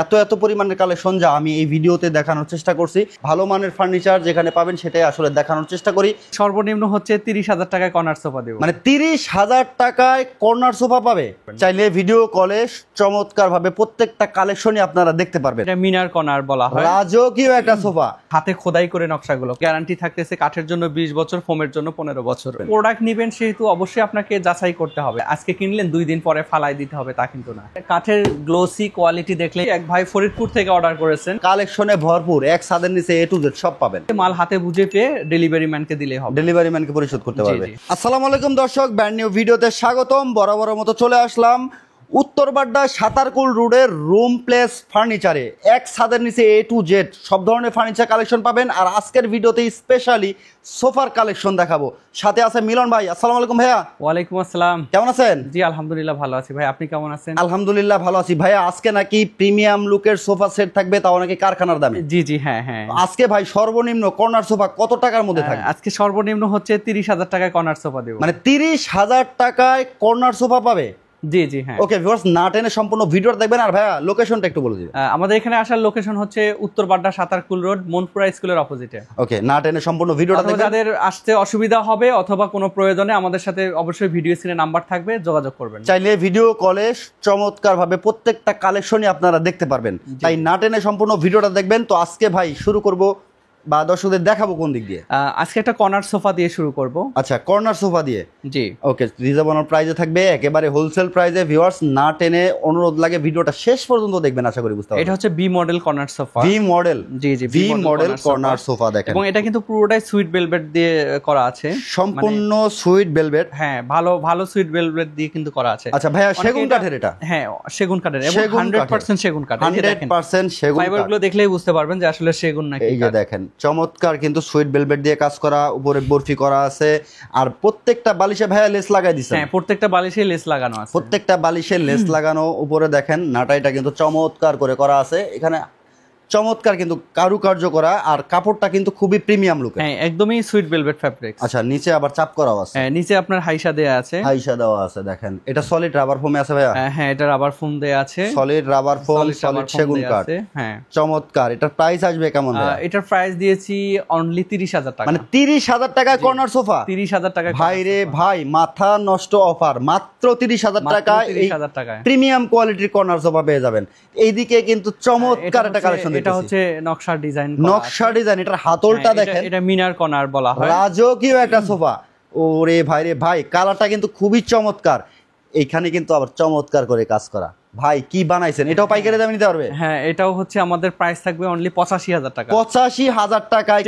এত এত পরিমাণের কালেকশন যা আমি এই ভিডিওতে দেখানোর চেষ্টা করছি। ভালো মানের ফার্নিচার যেখানে পাবেন সেটাই আসলে দেখানোর চেষ্টা করি। সর্বনিম্ন হচ্ছে 30,000 টাকায় কর্নার সোফা দেব। মানে 30,000 টাকায় কর্নার সোফা পাবে। চাইলে ভিডিও কলে চমৎকার ভাবে প্রত্যেকটা কালেকশনই আপনারা দেখতে পারবেন। এটা মিনার কর্নার বলা হয়। রাজকীয় একটা সোফা, হাতে খোদাই করে নকশাগুলো। গ্যারান্টি থাকতেছে কাঠের জন্য 20 বছর, ফোমের জন্য 15 বছর। প্রোডাক্ট নেবেন সেহেতু অবশ্যই আপনাকে যাচাই করতে হবে। আজকে কিনলেন 2 দিন পরে ফালাই দিতে হবে তা কিন্তু না। কাঠের গ্লোসি কোয়ালিটি দেখলে এক ভাই ফরিদপুর থেকে অর্ডার করেছেন। কালেকশনে ভরপুর, এক ছাদের নিচে A to Z সব পাবেন। মাল হাতে বুঝে পেয়ে ডেলিভারি ম্যানকে দিলেই হবে, ডেলিভারি ম্যানকে পরিশোধ করতে পারবে। জি। আসসালামু আলাইকুম দর্শক, ব্র্যান্ড নিউ ভিডিওতে স্বাগতম। বরাবরের মতো চলে আসলাম উত্তরবাড্ডা সাতারকুল রোডের রুম প্লেস ফার্নিচারে। এক ছাদের নিচে A to Z সব ধরনের ফার্নিচার কালেকশন পাবেন। আর আজকের ভিডিওতে স্পেশালি সোফার কালেকশন দেখাবো। সাথে আছে মিলন ভাই। আসসালামু আলাইকুম ভাইয়া। ওয়ালাইকুম আসসালাম। কেমন আছেন? জি আলহামদুলিল্লাহ ভালো আছি ভাই, আপনি কেমন আছেন? আলহামদুলিল্লাহ ভালো আছি ভাইয়া। আজকে নাকি প্রিমিয়াম লুকের সোফা সেট থাকবে, তাও নাকি কারখানার দামে। জি হ্যাঁ। আজকে ভাই সর্বনিম্ন কর্নার সোফা কত টাকার মধ্যে থাকবে? আজকে সর্বনিম্ন হচ্ছে 30,000 টাকায় কর্নার সোফা দেব। মানে 30,000 টাকায় কর্নার সোফা পাবে। জি হ্যাঁ। ওকে ভিউয়ার্স, না টেনে সম্পূর্ণ ভিডিওটা দেখবেন। আর ভাইয়া লোকেশনটা একটু বলে দিবেন। আমাদের এখানে আসার লোকেশন হচ্ছে উত্তরবাড্ডা সাতারকুল রোড, মনপুরা স্কুলের অপোজিটে। ওকে, না টেনে সম্পূর্ণ ভিডিওটা দেখবেন। যাদের আসতে অসুবিধা হবে অথবা কোনো প্রয়োজনে আমাদের সাথে অবশ্যই ভিডিও স্ক্রিনে নাম্বার থাকবে, যোগাযোগ করবেন। চাইলে ভিডিও কলে চমৎকার ভাবে প্রত্যেকটা কালেকশনই আপনারা দেখতে পারবেন। তাই না টেনে সম্পূর্ণ ভিডিওটা দেখবেন। তো আজকে ভাই শুরু করব বা দর্শকদের দেখাবো কোন দিক দিয়ে? আজকে একটা কর্নার সোফা দিয়ে শুরু করব। আচ্ছা, কর্নার সোফা দিয়ে। জি ওকে, রিজনেবল প্রাইসে থাকবে, একেবারে হোলসেল প্রাইসে। ভিউয়ার্স না টেনে অনুরোধ লাগে ভিডিওটা শেষ পর্যন্ত দেখবেন, আশা করি বুঝতে পারবেন। এটা হচ্ছে B model corner sofa. V model. G V model corner sofa দেখেন। এবং এটা কিন্তু পুরোটাই সুইট ভেলভেট দিয়ে করা আছে। সম্পূর্ণ সুইট ভেলভেট। হ্যাঁ, ভালো সুইট ভেলভেট দিয়ে কিন্তু করা আছে। আচ্ছা ভাইয়া, সেগুন কাঠের এটা? হ্যাঁ, সেগুন কাঠের এবং 100% সেগুন কাঠ। 100% সেগুন কাঠ। ফাইবারগুলো দেখলেই বুঝতে পারবেন যে আসলে সেগুন নাকি। এই যে দেখেন, চমৎকার কিন্তু সুইট ভেলভেট দিয়ে কাজ করা, উপরে বরফি করা আছে। আর প্রত্যেকটা বালিশে ভাইয়া লেস লাগাই দিয়েছে। হ্যাঁ, প্রত্যেকটা বালিশে লেস লাগানো আছে। প্রত্যেকটা বালিশে লেস লাগানো। উপরে দেখেন নাটাইটা কিন্তু চমৎকার করে করা আছে। এখানে চমৎকার কিন্তু কারুকার্য করা, আর কাপড়টা কিন্তু খুবই প্রিমিয়াম লুক। হ্যাঁ, একদমই সুইট ভেলভেট ফ্যাব্রিক। আচ্ছা, নিচে আবার চাপ করাও আছে। হ্যাঁ, নিচে আপনার হাইসা দেয়া আছে। হাইসা দেওয়া আছে দেখেন। এটা সলিড রাবার ফোমে আছে ভাইয়া? হ্যাঁ, এটা রাবার ফোম দেয়া আছে। সলিড রাবার ফোম, সলিড সেগুন কাঠ। হ্যাঁ, চমৎকার। এটার প্রাইস আসবে কেমন? এটার প্রাইস দিয়েছি অনলি 30,000 টাকা। মানে 30,000 টাকায় কর্নার সোফা? 30,000 টাকা। ভাই রে ভাই, মাথা নষ্ট অফার। মাত্র 30,000 টাকায় 30,000 টাকায় প্রিমিয়াম কোয়ালিটির কর্নার সোফা পেয়ে যাবেন। এইদিকে কিন্তু চমৎকার একটা কালেকশন। এটা হচ্ছে নকশা ডিজাইন। নকশা ডিজাইন। এটার হাতলটা দেখেন। এটা মিনার কর্নার বলা হয়। রাজকীয় একটা সোফা। ওরে ভাই রে ভাই, কালারটা কিন্তু খুবই চমৎকার। এইখানে কিন্তু আবার চমৎকার করে কাজ করা। ভাই কি বানাইছেন? এটাও পাইকারি দামে নিতে পারবে? হ্যাঁ, এটাও হচ্ছে আমাদের প্রাইস থাকবে অনলি 85,000 টাকা। 85,000 টাকায়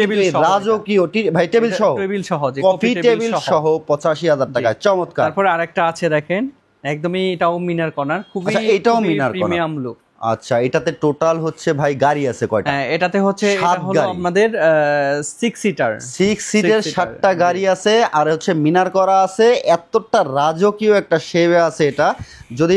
রাজকীয় ভাই টেবিল সহ, টেবিল সহ, কফি টেবিল সহ 85,000 টাকায়। চমৎকার। তারপরে আরেকটা আছে দেখেন, একদমই এটাও মিনার কর্নার, খুবই এটাও মিনার প্রিমিয়াম লুক। আচ্ছা, এটাতে টোটাল হচ্ছে ভাই গাড়ি আছে কয়টা? এটাতে হচ্ছে এটা হলো আমাদের 6 সিটার। 6 সিটের 7টা গাড়ি আছে, আর হচ্ছে মিনার করা আছে। এতটা রাজকীয় একটা শেপে আছে এটা। যদি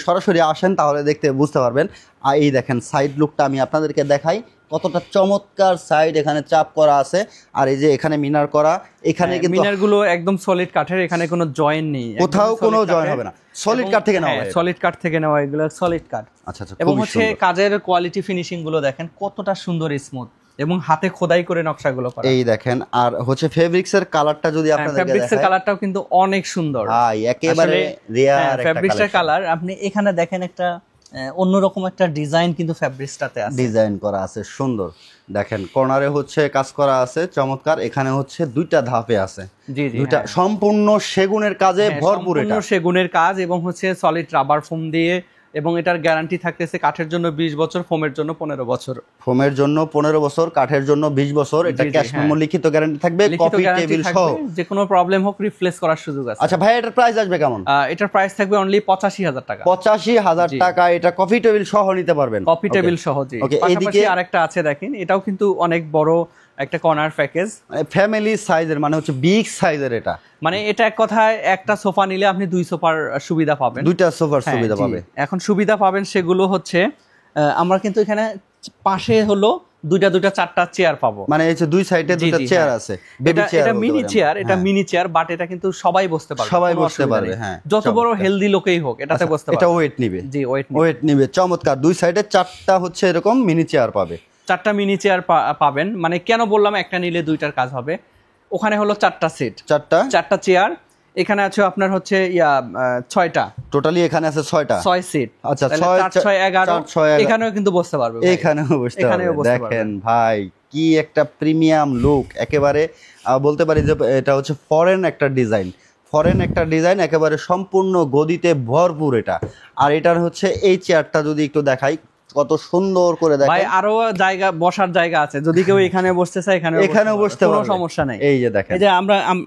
সরাসরি আসেন তাহলে দেখতে বুঝতে পারবেন। আর এই দেখেন সাইড লুকটা আমি আপনাদেরকে দেখাই, কতটা চমৎকার সাইড এখানে চাপ করা আছে। আর এই যে এখানে মিনার করা, এখানে কিন্তু মিনারগুলো একদম সলিড কাঠের, এখানে কোনো জয়েন্ট নেই, কোথাও কোনো জয়েন্ট হবে না। সলিড কাঠ থেকে নেওয়া, সলিড কাঠ থেকে নেওয়া, এগুলো সলিড কাঠ। আচ্ছা আচ্ছা। এবং হচ্ছে কাজের কোয়ালিটি ফিনিশিং গুলো দেখেন কতটা সুন্দর, স্মুথ এবং হাতে খোদাই করে নকশাগুলো করা। এই দেখেন। আর হচ্ছে ফেব্রিক্স এর কালারটা যদি আপনাদেরকে দেখাই, ফেব্রিক্স এর কালারটাও কিন্তু অনেক সুন্দর ভাই, একেবারে রিয়ার একটা ফেব্রিক্স এর কালার। আপনি এখানে দেখেন একটা অন্যরকম একটা ডিজাইন কিন্তু ফেব্রিক্সটাতে আছে, ডিজাইন করা আছে সুন্দর। দেখেন কর্নারে হচ্ছে কাজ করা আছে চমৎকার। এখানে হচ্ছে দুইটা ধাপে আছে। জি দুইটা সম্পূর্ণ সেগুনের কাজে ভরপুর। এটা সেগুনের কাজ এবং হচ্ছে সলিড রাবার ফোম দিয়ে, এবং এটার গ্যারান্টি থাকতেছে কাঠের জন্য 20 বছর, ফোমের জন্য 15 বছর। ফোমের জন্য 15 বছর, কাঠের জন্য 20 বছর। এটা ক্যাশ মেমো লিখিত গ্যারান্টি থাকবে, কফি টেবিল সহ। যে কোনো প্রবলেম হোক রিপ্লেস করার সুযোগ আছে। আচ্ছা ভাই, এটার প্রাইস আসবে কেমন? এটার প্রাইস থাকবে অনলি 85,000 টাকা। 85,000 টাকা এটা কফি টেবিল সহ নিতে পারবেন। কফি টেবিল সহ। জি, পাশাপাশি আরেকটা আছে দেখেন, এটাও কিন্তু অনেক বড় একটা কর্নার প্যাকেজ, ফ্যামিলি সাইজের, মানে হচ্ছে বিগ সাইজের। এটা মানে এটা এক কথায় একটা সোফা নিলে আপনি 2 সোফার সুবিধা পাবেন, 2টা সোফার সুবিধা পাবে। এখন সুবিধা পাবেন সেগুলো হচ্ছে, আমরা কিন্তু এখানে পাশে হলো দুইটা দুইটা চারটা চেয়ার পাবো। মানে এই যে দুই সাইডে জি, দুটো জি, চেয়ার হ্যাঁ। আছে, বেবি চেয়ার এটা মিনি চেয়ার, এটা মিনি চেয়ার, বাট এটা কিন্তু সবাই বসতে পারবে, সবাই কোনো বসতে অসুবিধা পারবে, নেই। হ্যাঁ, যত বড় চমৎকার। হেলদি লোকেই হোক এটাতে বসতে এটা পারবে। ওয়েট নিবে, জি, ওয়েট নিবে, চমৎকার। দুই সাইডে চারটা হচ্ছে এরকম মিনি চেয়ার পাবে, চারটা মিনি চেয়ার পাবেন। মানে কেন বললাম একটা নিলে দুইটার কাজ হবে, ওখানে হলো চারটা সিট, চারটা চেয়ার, এখানে আছে আপনার হচ্ছে ছয়টা, টোটালি এখানে আছে 6টা, 6 সিট। আচ্ছা, 11 এখানেও কিন্তু বসতে পারবে ভাই। এখানেও বসতে এখানেও পারবে। বসতে দেখেন ভাই কি একটা প্রিমিয়াম লুক, একেবারে বলতে পারি যে এটা হচ্ছে ফরেন একটা ডিজাইন, একেবারে সম্পূর্ণ গদিতে ভরপুর এটা। আর এটার হচ্ছে এই চেয়ারটা যদি একটু দেখাই, কত সুন্দর করে ভাই দেখেন, আরো জায়গা, বসার জায়গা আছে, যদি কেউ এখানে বসতে চায় এখানেও বসতে পারবে, কোনো সমস্যা নাই। এই যে দেখেন, এই যে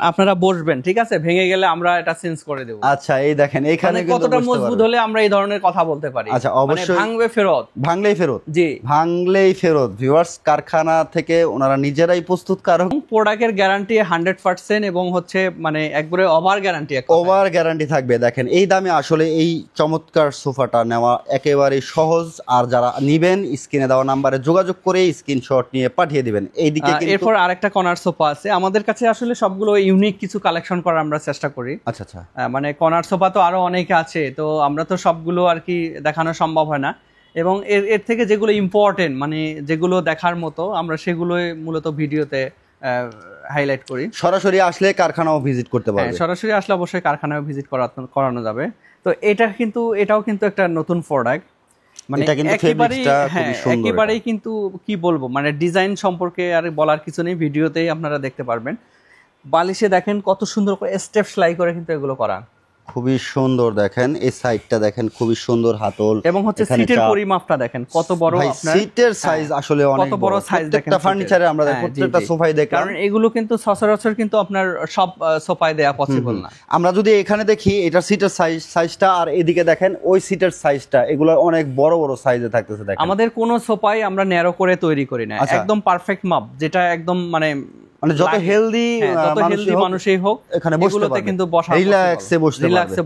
আপনারা বসবেন, ঠিক আছে, ভেঙে গেলে আমরা এটা চেঞ্জ করে দেব। আচ্ছা এই দেখেন এখানে মানে কিন্তু কতটা বসতে মজবুত পারবে। হলে আমরা এই ধরনের কথা বলতে পারি। আচ্ছা, অবশ্যই। ভাঙবে ফেরত, ভাঙলেই ফেরত, জি, ভাঙলেই ফেরত। ভিউয়ার্স, কারখানা থেকে ওনারা নিজেরাই প্রস্তুতকারক, প্রোডাক্টের গ্যারান্টি 100% এবং হচ্ছে মানে একবারে ওভার গ্যারান্টি, ওভার গ্যারান্টি থাকবে। দেখেন এই দামে আসলে এই চমৎকার সোফাটা নেওয়া একেবারে সহজ। আর যারা নিবেন স্ক্রিনে দেওয়া নাম্বারে যোগাযোগ করে স্ক্রিনশট নিয়ে পাঠিয়ে দিবেন। এইদিকে কিন্তু এরপর আরেকটা কর্নার সোফা আছে আমাদের কাছে, আসলে সবগুলো ইউনিক কিছু কালেকশন করার আমরা চেষ্টা করি। আচ্ছা আচ্ছা, মানে কর্নার সোফা তো আরো অনেকে আছে, তো আমরা তো সবগুলো আর কি দেখানো সম্ভব হয় না, এবং এর থেকে যেগুলো ইম্পর্টেন্ট, মানে যেগুলো দেখার মতো, আমরা সেগুলোই মূলত ভিডিওতে হাইলাইট করি। সরাসরি আসলে কারখানাও ভিজিট করতে পারবে। সরাসরি আসলে অবশ্যই কারখানায় ভিজিট করানো যাবে। তো এটাও কিন্তু একটা নতুন প্রোডাক্ট, মানে এটা কিন্তু ফেব্রিক্সটা খুবই সুন্দর। একেবারেই কিন্তু কি বলবো, মানে ডিজাইন সম্পর্কে আর বলার কিছু নেই, ভিডিওতেই আপনারা দেখতে পারবেন। বালিশে দেখেন কত সুন্দর করে স্টেপ সেলাই করে কিন্তু এগুলো করা, খুবই সুন্দর। দেখেন এই সাইডটা দেখেন, খুবই সুন্দর হাতল, এবং হচ্ছে সিটের পরিমাপটা দেখেন কত বড়, আপনার সিটের সাইজ আসলে অনেক কত বড় সাইজ দেখেন প্রত্যেকটা ফার্নিচারে আমরা প্রত্যেকটা সোফায় দেখলাম, কারণ এগুলো কিন্তু সচরাচর কিন্তু আপনার সব সোফায় দেয়া পসিবল না। আমরা যদি এখানে দেখি এটা সিটের সাইজটা, আর এদিকে দেখেন ওই সিটের সাইজটা, এগুলো অনেক বড় বড় সাইজে থাকতেছে। দেখেন আমাদের কোনো সোফাই আমরা ন্যারো করে তৈরি করি না, একদম পারফেক্ট মাপ, যেটা একদম মানে যত হেলদি মানুষই হোক এখানে বসতে পারবে, কিন্তু বসা রিল্যাক্সে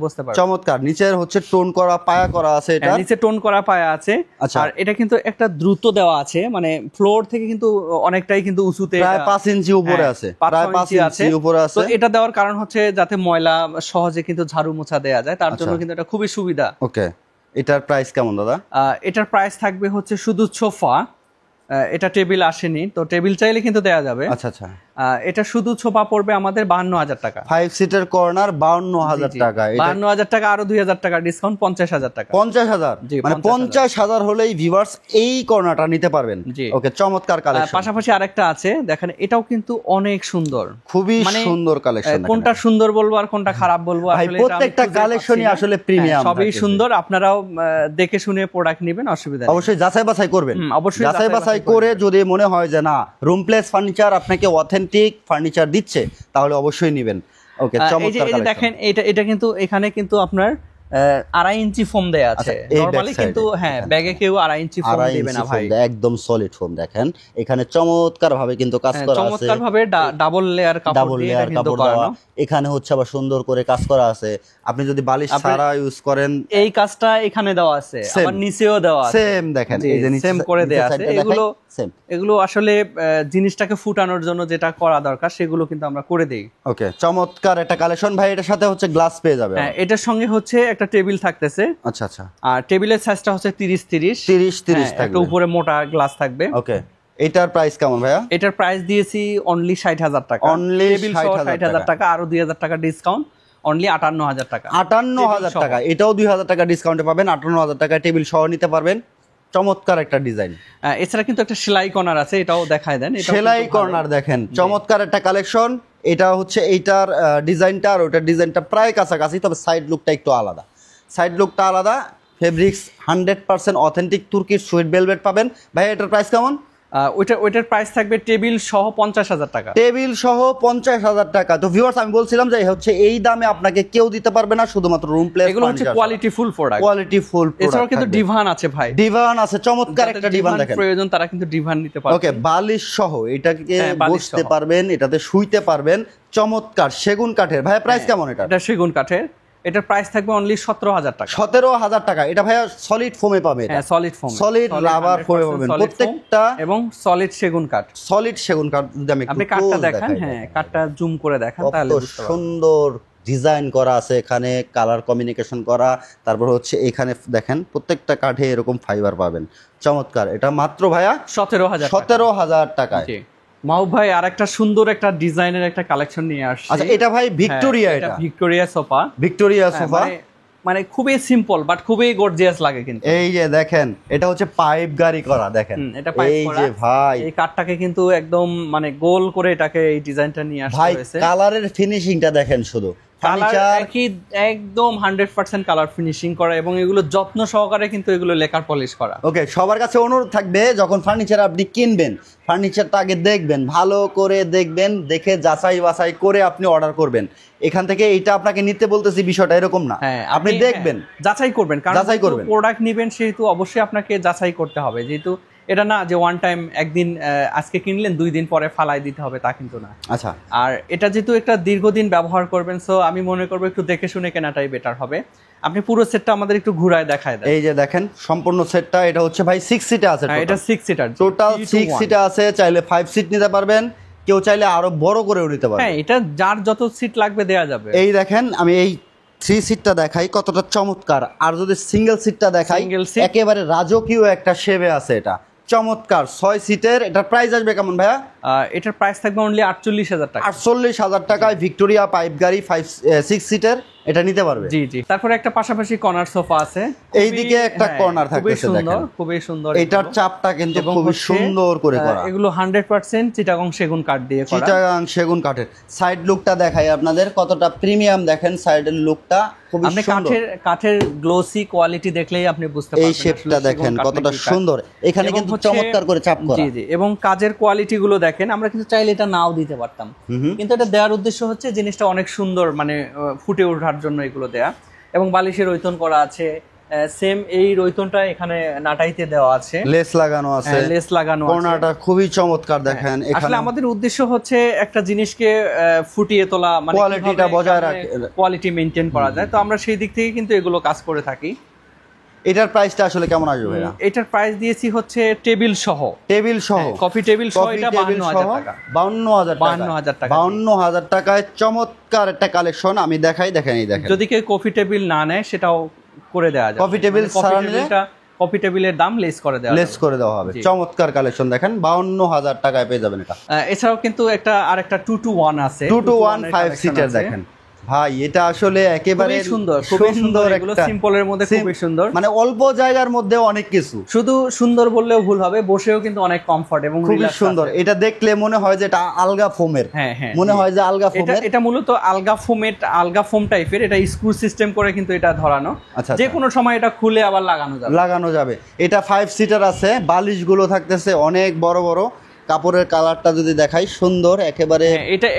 বসতে পারবে। চমৎকার। নিচের হচ্ছে টোন করা পায়া করা আছে, এটা নিচে টোন করা পায়া আছে। আর এটা কিন্তু একটা দ্রুত দেওয়া আছে, মানে ফ্লোর থেকে কিন্তু অনেকটাই কিন্তু উঁচুতে, প্রায় 5 ইঞ্চি উপরে আছে, প্রায় 5 ইঞ্চি উপরে আছে। তো এটা দেওয়ার কারণ হচ্ছে যাতে ময়লা সহজে কিন্তু ঝাড়ু মোছা দেয়া যায়, তার জন্য কিন্তু এটা খুবই সুবিধা। ওকে, এটার প্রাইস কেমন দাদা? এটার প্রাইস থাকবে হচ্ছে শুধু সোফা, এটা টেবিল আসেনি, তো টেবিল চাইলে কিন্তু দেয়া যাবে। আচ্ছা আচ্ছা, এটা শুধু সোফা পড়বে আমাদের 52,000 টাকা, 5 সিটের কর্নার 52,000 টাকা। 52,000 টাকা, আরো 2,000 টাকা ডিসকাউন্ট, 50,000 টাকা। 50,000, মানে 50,000 হলেই ভিউয়ার্স এই কর্নারটা নিতে পারবেন। ওকে, চমৎকার কালেকশন। পাশাপাশি আরেকটা আছে দেখেন, এটাও কিন্তু অনেক সুন্দর, খুবই সুন্দর কালেকশন। কোনটা সুন্দর বলবো আর কোনটা খারাপ বলবো, আসলে প্রত্যেকটা কালেকশনই আসলে প্রিমিয়াম, সবই সুন্দর। আপনারাও দেখে শুনে প্রোডাক্ট নেবেন, অসুবিধা নেই। অবশ্যই যাচাই বাছাই করবেন, অবশ্যই যাচাই বাছাই করে যদি মনে হয় যে না রুম প্লেস ফার্নিচার আপনাকে অথেন্টিক ফার্নিচার দিচ্ছে, তাহলে অবশ্যই নেবেন। ওকে, চমৎকার কালেকশন। দেখেন এটা কিন্তু এখানে কিন্তু আপনার 2.5 ইঞ্চি ফোম দেয়া আছে, নরমালি কিন্তু ব্যাগে কেউ 2.5 ইঞ্চি ফোম দিবে না ভাই, একদম সলিড ফোম। দেখেন এখানে চমৎকার ভাবে কিন্তু কাজ করা আছে, চমৎকার ভাবে ডাবল লেয়ার কাপড় দিয়ে এটা কিন্তু করানো। এখানে হচ্ছে আবার সুন্দর করে কাজ করা আছে। আপনি যদি বালিশ ছাড়া ইউজ করেন, এই কাজটা এখানে দেওয়া আছে, আবার নিচেও দেওয়া আছে, সেম দেখেন, এই যে সেম করে দেয়া আছে। এগুলো আসলে জিনিসটাকে ফুটানোর জন্য যেটা করা দরকার সেগুলো কিন্তু আমরা করে দেই। ওকে, চমৎকার একটা কালেকশন ভাই। এটার সাথে হচ্ছে গ্লাস পেয়ে যাবে। এটার সঙ্গে হচ্ছে একটা টেবিল থাকতেছে। আচ্ছা আচ্ছা, আর টেবিলের সাইজটা হচ্ছে 30-30 থাকবে, একটা উপরে মোটা গ্লাস থাকবে। ওকে, এটার প্রাইস কেমন ভাইয়া? এটার প্রাইস দিয়েছি অনলি 60,000 টাকা, অনলি 60,000 টাকা, আরো 2,000 টাকা ডিসকাউন্ট, অনলি 58,000 টাকা। 58,000 টাকা, এটাও 2,000 টাকা ডিসকাউন্টে পাবেন। 58,000 টাকা টেবিল সহ নিতে পারবেন। চমৎকার একটা ডিজাইন। এছাড়া কিন্তু একটা সেলাই কর্নার আছে, এটাও দেখায় দেন। সেলাই কর্নার দেখেন, চমৎকার একটা কালেকশন। এটা হচ্ছে এইটার ডিজাইনটা আর ওটার ডিজাইনটা প্রায় কাছাকাছি, তবে সাইড লুকটা একটু আলাদা। ফেব্রিক্স 100% অথেন্টিক তুর্কির সুইট ভেলভেট পাবেন। ভাই এটার প্রাইস কেমন? ওইটার প্রাইস থাকবে টেবিল সহ 50,000 টাকা, টেবিল সহ 50,000 টাকা। তো ভিউয়ার্স, আমি বলছিলাম যে হচ্ছে এই দামে আপনাকে কেউ দিতে পারবে না, শুধুমাত্র রুম প্লেস। এগুলো হচ্ছে কোয়ালিটি ফুল প্রোডাক্ট, এছাড়াও কিন্তু ডিভান আছে ভাই, ডিভান আছে, চমৎকার একটা ডিভান দেখেন, প্রয়োজন তারা কিন্তু ডিভান নিতে পারবে। ওকে, বালিশ সহ এটাকে বসতে পারবেন, এটাতে শুইতে পারবেন। চমৎকার সেগুন কাঠের। ভাই প্রাইস কেমন? এটা সেগুন কাঠের, এটার প্রাইস থাকবে অনলি 17,000 টাকা। 17,000 টাকা। এটা ভাইয়া সলিড ফোমে পাবে? হ্যাঁ সলিড ফোম, সলিড রাবার ফোমে পাবেন প্রত্যেকটা, এবং সলিড সেগুন কাঠ। সলিড সেগুন কাঠ। যদি আমি আপনি কাঠটা দেখান, হ্যাঁ কাঠটা জুম করে দেখান তাহলে বুঝতে পারবেন। সুন্দর ডিজাইন করা আছে এখানে, কালার কমিউনিকেশন করা, তারপর হচ্ছে এখানে দেখেন প্রত্যেকটা কাঠে এরকম ফাইবার পাবেন, চমৎকার। এটা মাত্র ভাইয়া 17,000 টাকায়। মাহবুব ভাই আরেকটা সুন্দর একটা ডিজাইনের একটা কালেকশন নিয়ে আসছে। আচ্ছা এটা ভাই ভিক্টোরিয়া, এটা ভিক্টোরিয়া সোফা, ভিক্টোরিয়া সোফা, মানে খুবই সিম্পল বাট খুবই গর্জিয়াস লাগে কিন্তু। এই যে দেখেন এটা হচ্ছে পাইপ গাড়ি করা, দেখেন এটা পাইপ এই করা। যে ভাই এই কাঠটাকে কিন্তু একদম মানে গোল করে এটাকে এই ডিজাইনটা নিয়ে আসা ভাই, হয়েছে। কালারের ফিনিশিংটা দেখেন, শুধু কালার কি একদম 100% কালার ফিনিশিং করা, এবং এগুলো যত্ন সহকারে কিন্তু এগুলো লেকার পলিশ করা। ওকে, সবার কাছে অনুরোধ থাকবে যখন ফার্নিচার আপনি কিনবেন, ফার্নিচারটা আগে দেখবেন, ভালো করে দেখবেন, দেখে যাচাই বাছাই করে আপনি অর্ডার করবেন। এখান থেকে এটা আপনাকে নিতে বলতেছি, বিষয়টা এরকম না, আপনি দেখবেন, যাচাই করবেন, কারণ যাচাই করবেন। প্রোডাক্ট নেবেন সেহেতু অবশ্যই আপনাকে যাচাই করতে হবে, যেহেতু এটা না যে ওয়ান টাইম একদিন আজকে কিনলেন 2 দিন পরে ফালাই দিতে হবে তা কিন্তু না। আচ্ছা, আর এটা যেহেতু একটা দীর্ঘদিন ব্যবহার করবেন, সো আমি মনে করবো একটু দেখে শুনে কেনাটাই বেটার হবে। আপনি পুরো সেটটা আমাদের একটু ঘুরায় দেখায় দেন। এই যে দেখেন সম্পূর্ণ সেটটা, এটা হচ্ছে ভাই 6 সিটে আছে, এটা 6 সিটার, টোটাল 6 সিটে আছে। চাইলে 5 সিট নিতে পারবেন, কেউ চাইলে আরো বড় করেও নিতে পারবেন। হ্যাঁ, এটা যার যত সিট লাগবে দেয়া যাবে। এই দেখেন আমি এই 3 সিটটা দেখাই কতটা চমৎকার, আর যদি সিঙ্গেল সিটটা দেখাই একেবারে রাজকীয় একটা শেপে আছে, এটা চমৎকার 6 সিটের। এটার প্রাইস আসবে কেমন ভাইয়া? এটার প্রাইস থাকবে অনলি 48,000 টাকা। 48,000 টাকায় ভিক্টোরিয়া পাইপ গাড়ি 6 সিটের এটা নিতে পারবে। জি জি। তারপরে একটা পাশাপাশি কর্নার সোফা আছে, এইদিকে একটা কর্নার থাকতেছে, দেখেন খুবই সুন্দর। এটার চাপটা কিন্তু খুব সুন্দর করে করা। এগুলো 100% চিটাগং সেগুন কাঠ দিয়ে করা, চিটাগং সেগুন কাঠের। সাইড লুকটা দেখাই আপনাদের, কতটা প্রিমিয়াম দেখেন সাইডের লুকটা, খুবই সুন্দর। কাঠের গ্লোসি কোয়ালিটি দেখলেই আপনি বুঝতে পারবেন। এই শেপটা দেখেন কতটা সুন্দর, এখানে কিন্তু চমৎকার করে চাপ করা। জি জি, এবং কাজের কোয়ালিটি গুলো দেখেন, আমরা কিন্তু চাইলে এটা নাও দিতে পারতাম, কিন্তু এটা দেওয়ার উদ্দেশ্য হচ্ছে জিনিসটা অনেক সুন্দর, মানে ফুটে ওঠার জন্য এগুলো দেয়া। এবং বালিশের রৈতন করা আছে, সেম এই রৈতনটা এখানে নাটাইতে দেওয়া আছে, লেস লাগানো আছে, লেস লাগানো আছে। কর্নারটা খুবই চমৎকার দেখেন। আসলে আমাদের উদ্দেশ্য হচ্ছে একটা জিনিসকে ফুটিয়ে তোলা, মানে কোয়ালিটিটা বজায় রাখা, কোয়ালিটি মেইনটেইন করা যায়। তো আমরা সেই দিক থেকে কিন্তু এগুলো কাজ করে থাকি। এটার প্রাইসটা আসলে কেমন আসবে ভাইয়া? এটার প্রাইস দিয়েছি হচ্ছে টেবিল সহ, কফি টেবিল সহ এটা 52,000 টাকা। 52,000 টাকায় চমৎকার একটা কালেকশন। আমি দেখাই, দেখেন এই দেখেন, যদি কেউ কফি টেবিল না নেয় সেটাও করে দেওয়া যায়। কফি টেবিল ছাড়া নিলে কফি টেবিলের দাম লেস করে দেওয়া হবে। চমৎকার কালেকশন দেখেন, 52,000 টাকায় পেয়ে যাবেন এটা। এছাড়াও কিন্তু আরেকটা 2 to 1 আছে, 2 to 1 5 সিটার দেখেন ভাই, এটা আসলে একেবারে সুন্দর, খুবই সুন্দর। এগুলো সিম্পলের মধ্যে খুবই সুন্দর, মানে অল্প জায়গার মধ্যে অনেক কিছু। শুধু সুন্দর বললেও ভুল হবে, বসেও কিন্তু অনেক কমফর্ট এবং খুবই সুন্দর। এটা দেখলে মনে হয় যে এটা আলগা ফোমের, মনে হয় যে আলগা ফোমের। এটা মূলত আলগা ফোম টাইপের, এটা স্ক্রু সিস্টেম করে কিন্তু এটা ধরানো, যে কোনো সময় এটা খুলে আবার লাগানো যাবে। এটা 5 সিটার আছে, বালিশগুলো থাকতেছে অনেক বড় বড়। কাপড়ের কালারটা যদি দেখাই, সুন্দর একেবারে।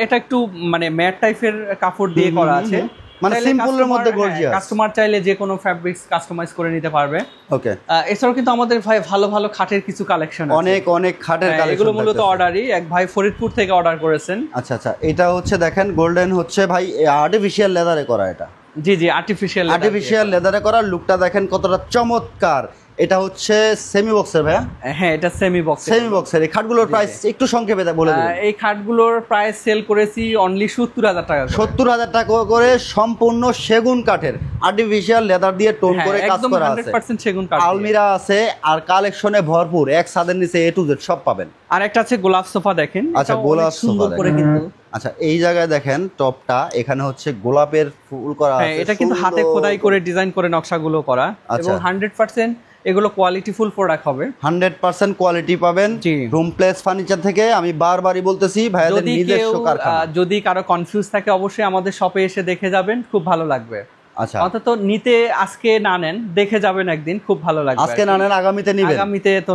এটা একটু মানে ম্যাট টাইপের কাপড় দিয়ে করা আছে, মানে সিম্পলের মধ্যে গর্জিয়াস। কাস্টমার চাইলে যে কোনো ফ্যাব্রিক্স কাস্টমাইজ করে নিতে পারবে। ওকে, এছাড়াও কিন্তু আমাদের ভাই ভালো ভালো খাটের কিছু কালেকশন আছে, অনেক খাটের কালেকশন। এগুলো মূলত অর্ডারই, এক ভাই ফরিদপুর থেকে অর্ডার করেছেন। আচ্ছা, এটা হচ্ছে দেখেন গোল্ডেন হচ্ছে ভাই আর্টিফিশিয়াল লেদারে করা এটা। জি জি, আর্টিফিশিয়াল লেদারে করা। লুকটা দেখেন কতটা চমৎকার। এটা হচ্ছে সেমি বক্সের ভাইয়া? হ্যাঁ, এটা সেমি বক্সের। এই খাটগুলোর প্রাইস একটু সংক্ষেপে বলে দিন। এই খাটগুলোর প্রাইস সেল করেছি অনলি 70,000 টাকা। 70,000 টাকা করে, সম্পূর্ণ সেগুন কাঠের, আর্টিফিশিয়াল লেদার দিয়ে টোন করে কাজ করা আছে, 100% সেগুন কাঠ। আলমিরা আছে, আর কালেকশনে ভরপুর, এক ছাদের নিচে A to Z সব পাবেন। আর একটা আছে গোলাপ সোফা দেখেন। আচ্ছা, গোলাপ সোফা করে কিন্তু। আচ্ছা, এই জায়গায় দেখেন টপটা, এখানে হচ্ছে গোলাপের ফুল করা আছে। এটা কিন্তু হাতে খোদাই করে ডিজাইন করে নকশাগুলো করা, এবং 100% এগুলো কোয়ালিটিফুল প্রোডাক্ট হবে। 100% কোয়ালিটি পাবেন রুম প্লেস ফার্নিচার থেকে। আমি বারবারই বলতেছি ভাইয়াদের নিজস্ব কারখানা। যদি কারো কনফিউজ থাকে অবশ্যই আমাদের শপে এসে দেখে যাবেন, খুব ভালো লাগবে। আচ্ছা, অন্তত নিতে আজকে না নেন, দেখে যাবেন একদিন, খুব ভালো লাগবে। আজকে না নেন, আগামীতে নেবেন, আগামীতে তো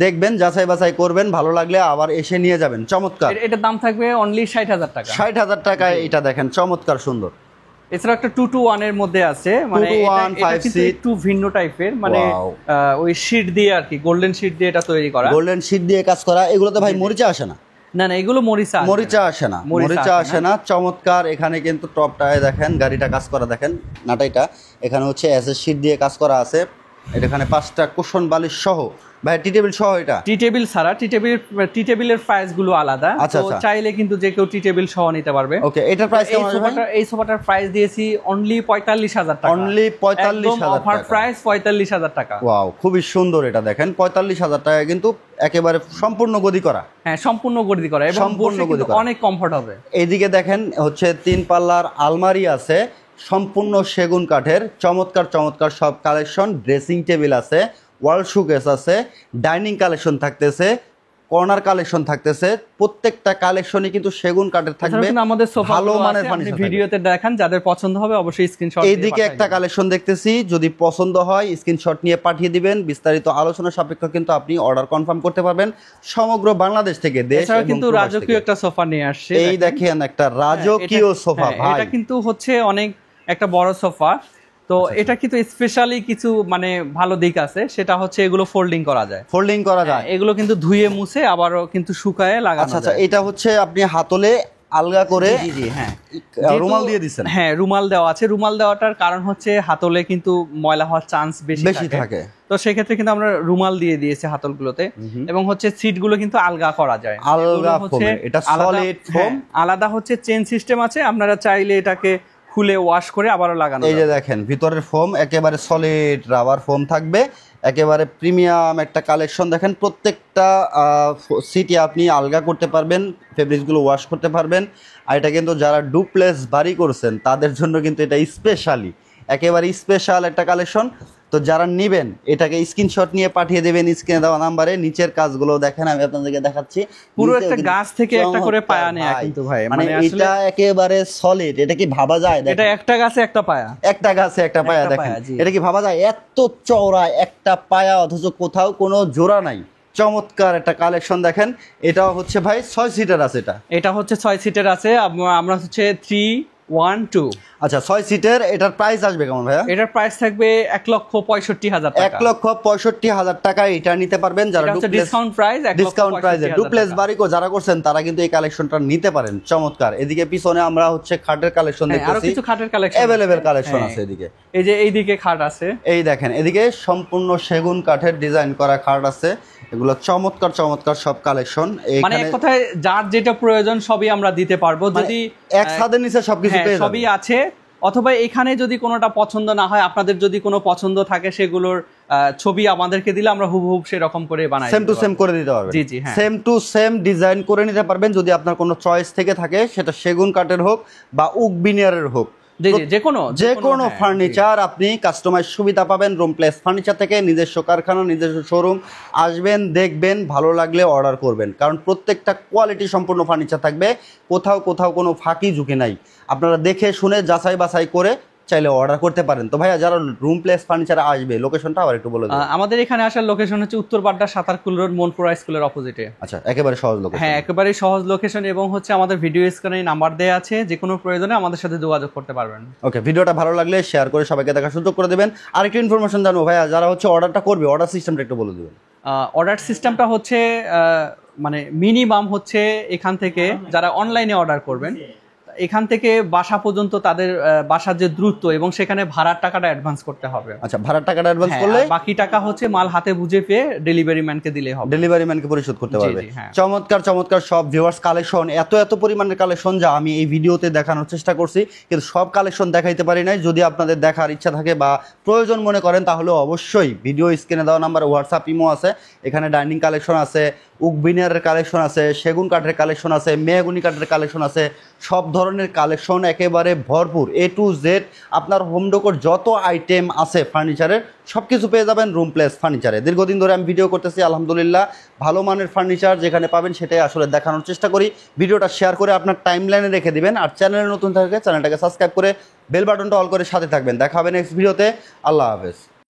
দেখবেন, যাচাই বাছাই করবেন, ভালো লাগলে আবার এসে নিয়ে যাবেন। চমৎকার। এটার দাম থাকবে অনলি 60,000 টাকা। 60,000 টাকায় এটা দেখেন, চমৎকার সুন্দর। এছাড়া একটা 2 to 1 এর মধ্যে আছে, মানে এটা কিন্তু একটু ভিন্ন টাইপের, মানে ওই শীট দিয়ে আর কি, গোল্ডেন শীট দিয়ে এটা তৈরি করা। গোল্ডেন শীট দিয়ে কাজ করা। এগুলোতে ভাই মরিচা আসে না? না না, এগুলো মরিচা আসবে না। মরিচা আসে না, মরিচা মরিচা আসে আসে না। চমৎকার। এখানে কিন্তু টপটায় দেখেন গাড়িটা কাজ করা, দেখেন নাটাইটা এখানে হচ্ছে এসএস শীট দিয়ে কাজ করা আছে। এখানে 5টা কুশন বালিশ সহ ভাই, টি টেবিল সহ। এটা টি টেবিল ছাড়া, টি টেবিলের প্রাইস গুলো আলাদা। আচ্ছা, তো আচ্ছা। চাইলে কিন্তু যে কেউ টি টেবিল সহ নিতে পারবে। ওকে, এটার প্রাইস কেমন আছে ভাই? এই সোফাটার প্রাইস দিয়েছি অনলি 45,000 টাকা। অনলি 45,000 অফার টাকা। প্রাইস 45,000 টাকা। ওয়াও, খুবই সুন্দর। এটা দেখেন 45,000 টাকা, কিন্তু একেবারে সম্পূর্ণ গদি করা। হ্যাঁ, সম্পূর্ণ গদি করা এবং সম্পূর্ণ বসে গদি কিন্তু করা। অনেক কমফোর্ট হবে। এইদিকে দেখেন হচ্ছে 3 পাল্লার আলমারি আছে, সম্পূর্ণ সেগুন কাঠের। চমৎকার চমৎকার সব কালেকশন। ড্রেসিং টেবিল আছে, ওয়াল শোকেস আছে, ডাইনিং কালেকশন থাকতেছে, কর্নার কালেকশন থাকতেছে। প্রত্যেকটা কালেকশনই কিন্তু সেগুন কাঠের থাকবে। কিন্তু আমাদের সোফা ভালো মানের ফার্নিচার। ভিডিওতে দেখান, যাদের পছন্দ হবে অবশ্যই স্ক্রিনশট। এইদিকে একটা কালেকশন দেখতেছি, যদি পছন্দ হয় স্ক্রিনশট নিয়ে পাঠিয়ে দিবেন। বিস্তারিত আলোচনা সাপেক্ষ কিন্তু আপনি অর্ডার কনফার্ম করতে পারবেন সমগ্র বাংলাদেশ থেকে। দেশ এছাড়া এবং কিন্তু প্রবাস রাজকীয় থেকে। একটা সোফা নিয়ে আসছে। এই দেখেন একটা রাজকীয় সোফা ভাই। এটা কিন্তু হচ্ছে অনেক একটা বড় সোফা। তো এটা কিন্তু স্পেশালি কিছু মানে ভালো দিক আছে, সেটা হচ্ছে এগুলো ফোল্ডিং করা যায়। ফোল্ডিং করা যায়। এগুলো কিন্তু ধুয়ে মুছে আবারও কিন্তু শুকায়ে লাগানো আচ্ছা আচ্ছা, যায়। এটা হচ্ছে আপনি হাতলে আলগা করে জি জি, হ্যাঁ, রুমাল দিয়ে দিচ্ছেন। হ্যাঁ, রুমাল দেওয়া আছে। রুমাল দেওয়াটার কারণ হচ্ছে হাতলে কিন্তু ময়লা হওয়ার চান্স বেশি থাকে। তো সেক্ষেত্রে কিন্তু আমরা রুমাল দিয়ে দিয়েছি হাতলগুলোতে। এবং হচ্ছে সিটগুলো কিন্তু আলগা করা যায়, আলগা ফোমের। এটা সলিড ফোম। আলাদা হচ্ছে চেন সিস্টেম আছে, আপনারা চাইলে এটাকে খুলে ওয়াশ করে আবারও লাগানো। এই যে দেখেন ভিতরের ফোম একেবারে সলিড রাবার ফোম থাকবে, একেবারে প্রিমিয়াম একটা কালেকশন। দেখেন প্রত্যেকটা সিটই আপনি আলগা করতে পারবেন, ফেব্রিক্সগুলো ওয়াশ করতে পারবেন। আর এটা কিন্তু যারা ডুপ্লেস বাড়ি করছেন তাদের জন্য কিন্তু এটা স্পেশালি, একেবারে স্পেশাল একটা কালেকশন। তো যারা নেবেন এটাকে স্ক্রিনশট নিয়ে পাঠিয়ে দেবেন স্ক্রিনে দেওয়া নাম্বারে। নিচের কাজগুলো দেখেন, আমি আপনাদেরকে দেখাচ্ছি। পুরো একটা গাছ থেকে একটা করে পায়া নেয়া কিন্তু ভাই, মানে এটা একেবারে সলিড। এটা কি ভাবা যায়? এটা একটা গাছে একটা পায়া, একটা গাছে একটা পায়া। দেখেন এটা কি ভাবা যায়? এত চওড়া একটা পায়া, অথচ কোথাও কোনো জোড়া নাই। চমৎকার একটা কালেকশন। দেখেন এটাও হচ্ছে ভাই 6 সিটার আছে। এটা হচ্ছে 6 সিটের আছে। আমরা হচ্ছে 312। আচ্ছা, 6 সিটের। এটার প্রাইস আসবে কেমন ভাইয়া? এটার প্রাইস থাকবে 1,65,000 টাকা। 1,65,000 টাকা এটা নিতে পারবেন যারা ডিসকাউন্ট প্রাইস। ডিসকাউন্ট প্রাইসে ডুপ্লেস বাড়ি যারা করছেন তারা কিন্তু এই কালেকশনটা নিতে পারেন। চমৎকার। এদিকে পিছনে আমরা হচ্ছে খাটের কালেকশন দেখতেছি, আরো কিছু খাটের কালেকশন अवेलेबल কালেকশন আছে এদিকে। এই যে এইদিকে খাট আছে, এই দেখেন এদিকে সম্পূর্ণ সেগুন কাঠের ডিজাইন করা খাট আছে। এগুলো চমৎকার চমৎকার সব কালেকশন। মানে এক কথায় যার যেটা প্রয়োজন সবই আমরা দিতে পারবো। যদি এক ছাদের নিচে সবকিছু পেয়ে যাবেন, সবই আছে। অথবা এখানে যদি কোনোটা পছন্দ না হয়, আপনাদের যদি কোনো পছন্দ থাকে সেগুলোর ছবি আমাদেরকে দিলে আমরা হুবহু সেরকম করে বানাই, সেম টু সেম করে দিতে পারবেন। জি জি, হ্যাঁ, সেম টু সেম ডিজাইন করে নিতে পারবেন। যদি আপনার কোনো চয়েস থেকে থাকে, সেটা সেগুন কাঠের হোক বা উক বিনিয়ারের হোক, যে কোনো ফার্নিচার আপনি কাস্টমাইজ সুবিধা পাবেন রুম প্লেস ফার্নিচার থেকে। নিজস্ব কারখানা, নিজস্ব শোরুম। আসবেন, দেখবেন, ভালো লাগলে অর্ডার করবেন, কারণ প্রত্যেকটা কোয়ালিটি সম্পূর্ণ ফার্নিচার থাকবে। কোথাও কোনো ফাঁকি ঝুঁকি নাই। আপনারা দেখে শুনে যাচাই বাছাই করে চাইলে অর্ডার করতে পারেন। তো ভাইয়া যারা রুম প্লেস ফার্নিচারে আসবে, লোকেশনটা আবার একটু বলে দিন। আমাদের এখানে আসার লোকেশন হচ্ছে উত্তর বাড্ডা সাতারকুল রোড, মনপুরা স্কুলের অপোজিটে। আচ্ছা, একেবারে সহজ লোকেশন। হ্যাঁ, একেবারে সহজ লোকেশন। এবং হচ্ছে আমাদের ভিডিও স্ক্রিনে নাম্বার দেওয়া আছে, যে কোনো প্রয়োজনে আমাদের সাথে যোগাযোগ করতে পারবেন। ওকে, ভিডিওটা ভালো লাগলে শেয়ার করে সবাইকে দেখার সুযোগ করে দেবেন। আর একটু ইনফরমেশন জানবো ভাইয়া, যারা হচ্ছে অর্ডারটা করবে, অর্ডার সিস্টেমটা একটু বলে দেবেন। অর্ডার সিস্টেমটা হচ্ছে মানে মিনিমাম হচ্ছে এখান থেকে যারা অনলাইনে অর্ডার করবেন, এখান থেকে বাসা পর্যন্ত তাদের বাসার যে দূরত্ব এবং সেখানে ভাড়ার টাকাটা অ্যাডভান্স করতে হবে। আচ্ছা, ভাড়ার টাকাটা অ্যাডভান্স করলে বাকি টাকা হচ্ছে মাল হাতে বুঝে পেয়ে ডেলিভারি ম্যানকে দিলে হবে, ডেলিভারি ম্যানকে পরিশোধ করতে পারবে। হ্যাঁ। চমৎকার চমৎকার সব ভিউয়ার্স কালেকশন, এত পরিমাণের কালেকশন যা আমি এই ভিডিওতে দেখানোর চেষ্টা করছি, কিন্তু সব কালেকশন দেখাইতে পারি নাই। যদি আপনাদের দেখার ইচ্ছা থাকে বা প্রয়োজন মনে করেন, তাহলে অবশ্যই ভিডিও স্ক্রিনে দেওয়া নাম্বার হোয়াটসঅ্যাপ ইমো আছে। এখানে ডাইনিং কালেকশন আছে, উক বিনিয়ারের কালেকশন আছে, সেগুন কাঠের কালেকশন আছে, মেহগুনি কাঠের কালেকশন আছে। সব ধরনের কালেকশন একেবারে ভরপুর, A to Z। আপনার হোম ডেকোর যত আইটেম আছে ফার্নিচারের সব কিছু পেয়ে যাবেন রুম প্লেস ফার্নিচারে। দীর্ঘদিন ধরে আমি ভিডিও করতেছি, আলহামদুলিল্লাহ ভালো মানের ফার্নিচার যেখানে পাবেন সেটাই আসলে দেখানোর চেষ্টা করি। ভিডিওটা শেয়ার করে আপনার টাইমলাইনে রেখে দিবেন। আর চ্যানেলে নতুন থাকে চ্যানেলটাকে সাবস্ক্রাইব করে বেল বাটনটা অল করে সাথে থাকবেন। দেখা হবে নেক্সট ভিডিওতে। আল্লাহ হাফেজ।